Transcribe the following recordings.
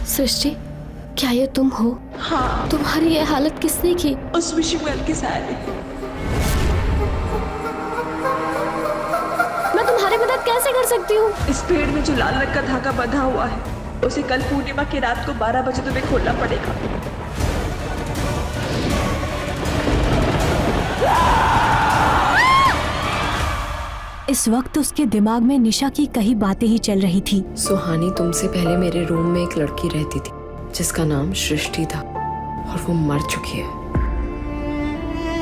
सृष्टि, क्या ये तुम हो? हाँ। तुम्हारी ये हालत किसने की? उस विशिंग वेल के साथ। मैं तुम्हारी मदद कैसे कर सकती हूँ? इस पेड़ में जो लाल रंग का धागा बंधा हुआ है, उसे कल पूर्णिमा की रात को 12 बजे तुम्हें खोलना पड़ेगा। इस वक्त उसके दिमाग में निशा की कई बातें ही चल रही थी। सुहानी तुमसे पहले मेरे रूम में एक लड़की रहती थी जिसका नाम सृष्टि था और वो मर चुकी है,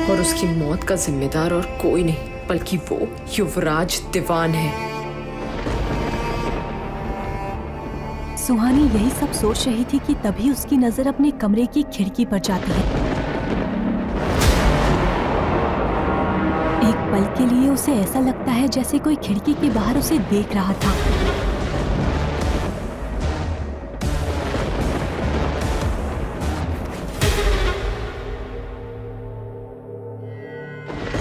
और उसकी मौत का जिम्मेदार और कोई नहीं बल्कि वो युवराज दीवान है। सुहानी यही सब सोच रही थी कि तभी उसकी नजर अपने कमरे की खिड़की पर जाती है। एक पल के लिए उसे ऐसा लगता है जैसे कोई खिड़की के बाहर उसे देख रहा था।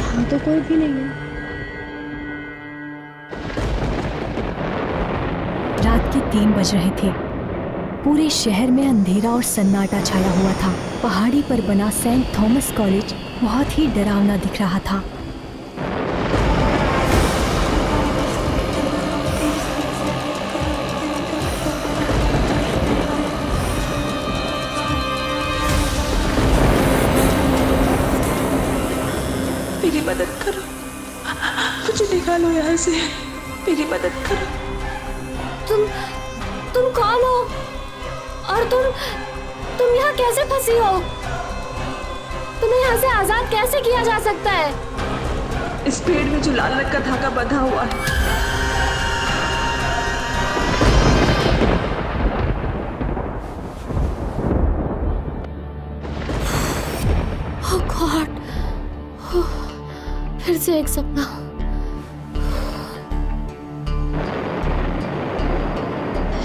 यहाँ तो कोई भी नहीं है। रात के 3 बज रहे थे। पूरे शहर में अंधेरा और सन्नाटा छाया हुआ था। पहाड़ी पर बना सेंट थॉमस कॉलेज बहुत ही डरावना दिख रहा था। मेरी मदद करो, मुझे निकालो यहाँ से, मेरी मदद करो। तुम कौन हो? और तुम यहाँ कैसे फंसी हो? तुम्हें यहाँ से आजाद कैसे किया जा सकता है? इस पेड़ में जो लाल रंग का धागा बंधा हुआ है, ओह गॉड, फिर से एक सपना।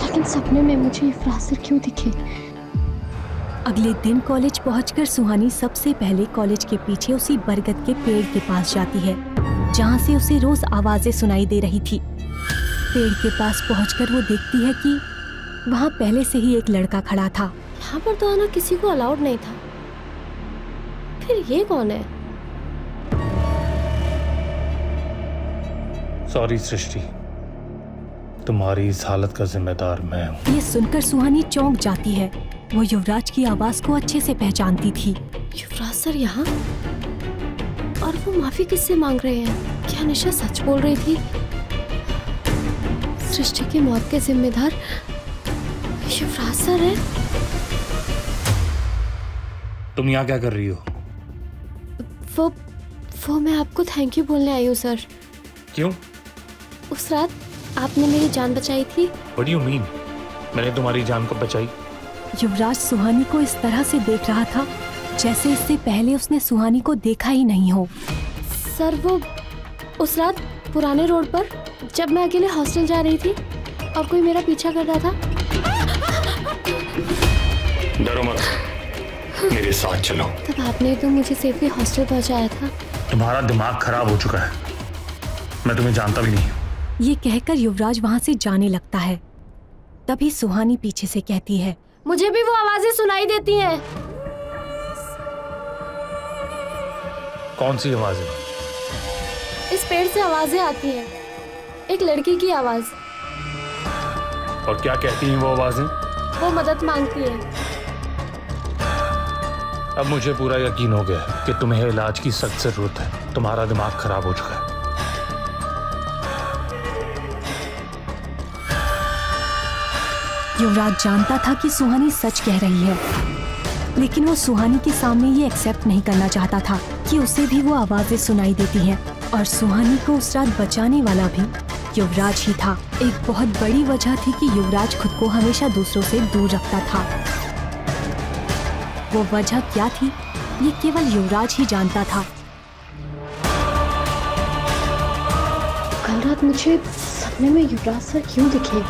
लेकिन सपने में मुझे इफ्रासर क्यों दिखे? अगले दिन कॉलेज पहुंचकर सुहानी सबसे पहले कॉलेज के पीछे उसी बरगद के पेड़ के पास जाती है जहां से उसे रोज आवाजें सुनाई दे रही थी। पेड़ के पास पहुंचकर वो देखती है कि वहां पहले से ही एक लड़का खड़ा था। यहाँ पर तो आना किसी को अलाउड नहीं था। फिर ये कौन है? सॉरी सृष्टि, तुम्हारी इस हालत का जिम्मेदार मैं हूँ। ये सुनकर सुहानी चौंक जाती है। वो युवराज की आवाज को अच्छे से पहचानती थी। युवराज सर यहाँ? और वो माफी किससे मांग रहे हैं? क्या निशा सच बोल रही थी? सृष्टि की मौत के जिम्मेदार युवराज सर है? तुम यहाँ क्या कर रही हो? वो मैं आपको थैंक यू बोलने आई हूँ सर। क्यों? उस रात आपने मेरी जान बचाई थी। What do you mean? मैंने तुम्हारी जान को बचाई? युवराज सुहानी को इस तरह से देख रहा था जैसे इससे पहले उसने सुहानी को देखा ही नहीं हो। सर वो उस रात पुराने रोड पर जब मैं अकेले हॉस्टल जा रही थी और कोई मेरा पीछा कर रहा था। डरो मत, मेरे साथ चलो। तब आपने तो मुझे सेफली हॉस्टल पहुंचाया था। तुम्हारा दिमाग खराब हो चुका है, मैं तुम्हें जानता भी नहीं। ये कहकर युवराज वहां से जाने लगता है। तभी सुहानी पीछे से कहती है, मुझे भी वो आवाजें सुनाई देती हैं। कौन सी आवाजें? इस पेड़ से आवाजें आती हैं, एक लड़की की आवाज। और क्या कहती हैं वो आवाजें? वो मदद मांगती है। अब मुझे पूरा यकीन हो गया कि तुम्हें इलाज की सख्त जरूरत है। तुम्हारा दिमाग खराब हो चुका है। युवराज जानता था कि सुहानी सच कह रही है, लेकिन वो सुहानी के सामने ये एक्सेप्ट नहीं करना चाहता था कि उसे भी वो आवाजें सुनाई देती हैं। और सुहानी को उस रात बचाने वाला भी युवराज ही था। एक बहुत बड़ी वजह थी कि युवराज खुद को हमेशा दूसरों से दूर रखता था। वो वजह क्या थी, ये केवल युवराज ही जानता था। कल रात मुझे सपने में युवराज सर क्यों दिखे?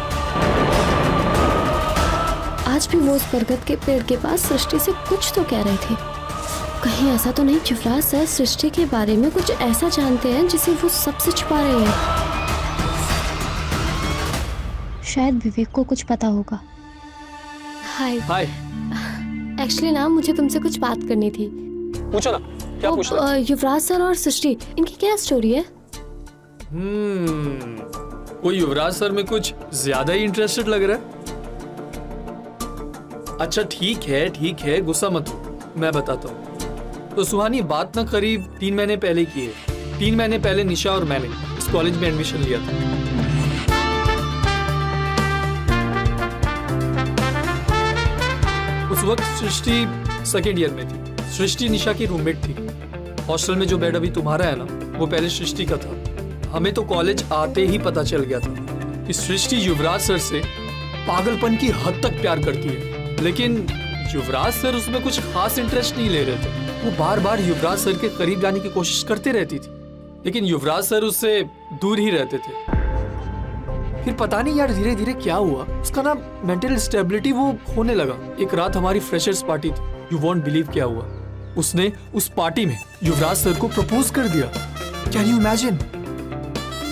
आज भी वो उस बरगद के पेड़ के पास सृष्टि से कुछ तो कह रहे थे। कहीं ऐसा तो नहीं युवराज सर सृष्टि के बारे में कुछ ऐसा जानते हैं जिसे वो सबसे छुपा रहे हैं? शायद विवेक को कुछ पता होगा। हाय। हाय। एक्चुअली ना मुझे तुमसे कुछ बात करनी थी। पूछो ना, क्या पूछ रहे हो? युवराज सर और सृष्टि, इनकी क्या स्टोरी है? कोई युवराज सर में कुछ ज्यादा ही इंटरेस्टेड लग रहा है। अच्छा ठीक है, गुस्सा मत हो, मैं बताता हूँ। तो सुहानी, बात ना करीब 3 महीने पहले की है। 3 महीने पहले निशा और मैंने इस कॉलेज में एडमिशन लिया था। उस वक्त सृष्टि 2nd ईयर में थी। सृष्टि निशा की रूममेट थी। हॉस्टल में जो बेड अभी तुम्हारा है ना, वो पहले सृष्टि का था। हमें तो कॉलेज आते ही पता चल गया था कि सृष्टि युवराज सर से पागलपन की हद तक प्यार करती है, लेकिन युवराज सर उसमें कुछ खास इंटरेस्ट नहीं ले रहे थे। वो बार बार युवराज सर के करीब जाने की कोशिश करते रहती थी, लेकिन युवराज सर उससे दूर ही रहते थे। फिर पता नहीं यार धीरे धीरे क्या हुआ, उसका ना मेंटल स्टेबिलिटी वो होने लगा। एक रात हमारी फ्रेशर्स पार्टी थी। यू वॉन्ट बिलीव क्या हुआ, उसने उस पार्टी में युवराज सर को प्रपोज कर दिया। Can you imagine?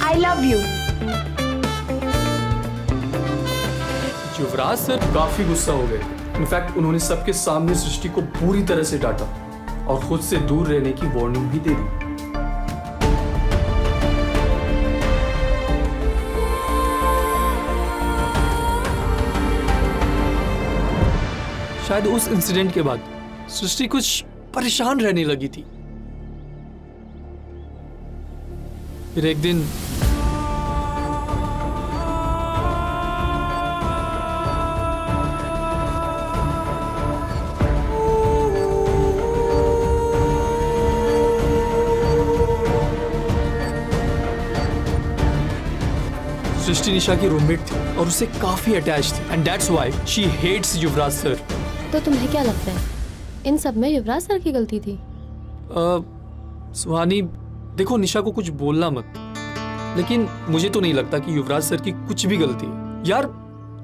I love you. Yuvraj sir काफी गुस्सा हो गए। इनफैक्ट उन्होंने सबके सामने सृष्टि को पूरी तरह से डांटा और खुद से दूर रहने की वार्निंग भी दे दी। शायद उस इंसिडेंट के बाद सृष्टि कुछ परेशान रहने लगी थी। फिर एक दिन सृष्टि निशा की रूममेट थी और उससे काफी अटैच थी, and that's why she hates Yuvraj sir. तो तुम्हें क्या लगता है इन सब में युवराज सर की गलती थी? सुहानी देखो, निशा को कुछ बोलना मत, लेकिन मुझे तो नहीं लगता कि युवराज सर की कुछ भी गलती है। यार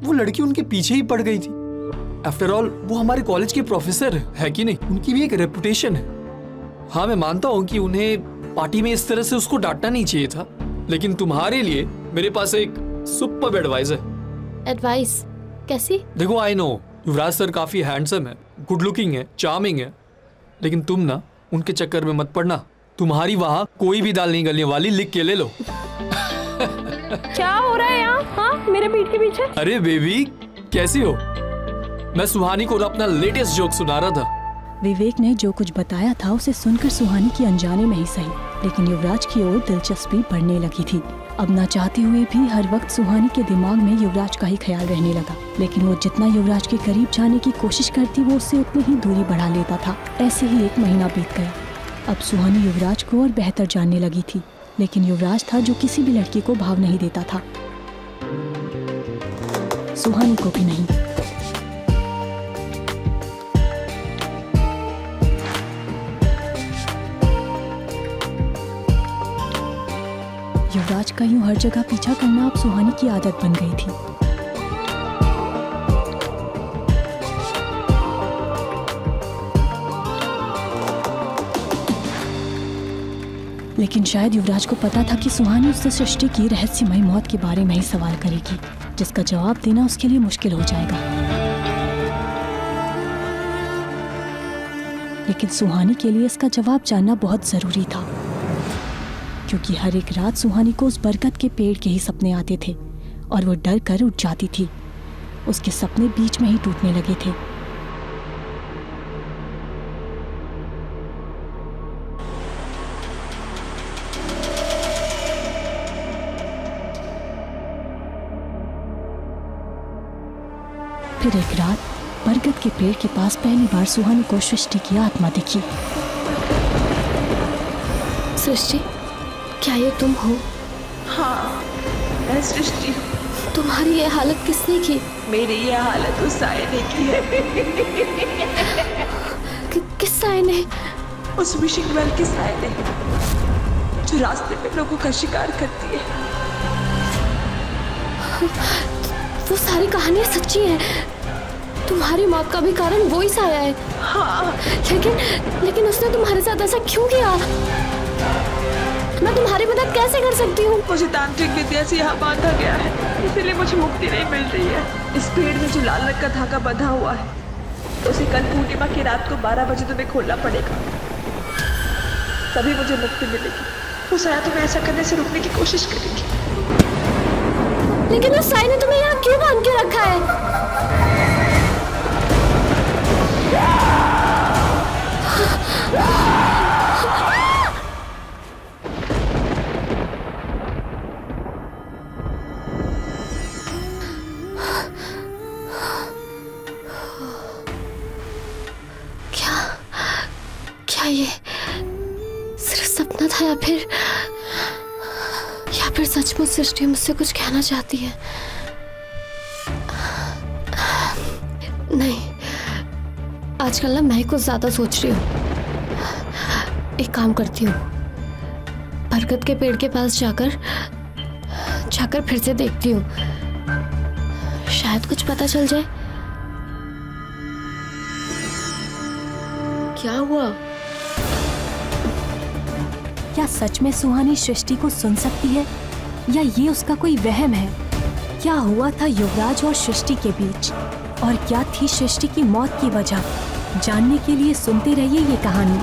वो लड़की उनके पीछे ही पड़ गई थी। आफ्टर ऑल वो हमारे कॉलेज के प्रोफेसर है कि नहीं, उनकी भी एक रेपुटेशन है। हाँ मैं मानता हूँ कि उन्हें पार्टी में इस तरह से उसको डांटना नहीं चाहिए था, लेकिन तुम्हारे लिए मेरे पास एक सुपर्ब एडवाइस है। एडवाइस कैसी? देखो आई नो युवराज सर काफी हैंडसम है, गुड लुकिंग है, चार्मिंग है, लेकिन तुम ना उनके चक्कर में मत पड़ना। तुम्हारी वहाँ कोई भी दाल नहीं गलने वाली, लिख के ले लो। क्या हो रहा है यहाँ? हाँ, मेरे पीठ के पीछे। अरे बेबी कैसी हो? मैं सुहानी को अपना लेटेस्ट जोक सुना रहा था। विवेक ने जो कुछ बताया था उसे सुनकर सुहानी की अनजाने में ही सही, लेकिन युवराज की ओर दिलचस्पी बढ़ने लगी थी। अब ना चाहते हुए भी हर वक्त सुहानी के दिमाग में युवराज का ही ख्याल रहने लगा, लेकिन वो जितना युवराज के करीब जाने की कोशिश करती वो उससे उतनी ही दूरी बढ़ा लेता था। ऐसे ही 1 महीना बीत गया। अब सुहानी युवराज को और बेहतर जानने लगी थी, लेकिन युवराज था जो किसी भी लड़की को भाव नहीं देता था, सुहानी को भी नहीं। युवराज का यूं हर जगह पीछा करना अब सुहानी की आदत बन गई थी। लेकिन शायद युवराज को पता था कि सुहानी उससे सृष्टि की रहस्यमय मौत के बारे में ही सवाल करेगी, जिसका जवाब देना उसके लिए मुश्किल हो जाएगा। लेकिन सुहानी के लिए इसका जवाब जानना बहुत जरूरी था, क्योंकि हर एक रात सुहानी को उस बरगद के पेड़ के ही सपने आते थे और वो डर कर उठ जाती थी। उसके सपने बीच में ही टूटने लगे थे। फिर एक रात बरगद के पेड़ के पास पहली बार सुहानी को सृष्टि की आत्मा दिखी। सृष्टि, क्या ये तुम हो? हाँ मैं सृष्टि। तुम्हारी ये हालत किसने की? मेरी ये हालत उस साये ने की है। किस साये ने? उस विशिंग वेल की साये ने, जो रास्ते में लोगों का शिकार करती है। वो सारी कहानियां सच्ची हैं। तुम्हारी मौत का भी कारण वो ही साया है। हाँ लेकिन उसने तुम्हारे साथ ऐसा क्यों किया? मैं तुम्हारी मदद कैसे कर सकती हूँ? मुझे तांत्रिक विद्या से यहाँ बांधा गया है, इसीलिए मुझे मुक्ति नहीं मिल रही है। इस पेड़ में जो लाल रंग का धागा बंधा हुआ है उसे कल पूर्णिमा की रात को 12 बजे तुम्हें खोलना पड़ेगा, तभी मुझे मुक्ति मिलेगी। वो साया तुम्हें ऐसा करने से रोकने की कोशिश करेगी। लेकिन उस साई ने तुम्हें यहाँ क्यों बांध के रखा है? क्या ये सिर्फ सपना था या फिर सचमुच सृष्टि मुझसे कुछ कहना चाहती है? नहीं, आजकल ना मैं कुछ ज्यादा सोच रही हूँ। एक काम करती हूँ, बरगद के पेड़ के पास जाकर फिर से देखती हूँ, शायद कुछ पता चल जाए। क्या हुआ? क्या सच में सुहानी सृष्टि को सुन सकती है या ये उसका कोई वहम है? क्या हुआ था युवराज और सृष्टि के बीच और क्या थी सृष्टि की मौत की वजह? जानने के लिए सुनते रहिए ये कहानी।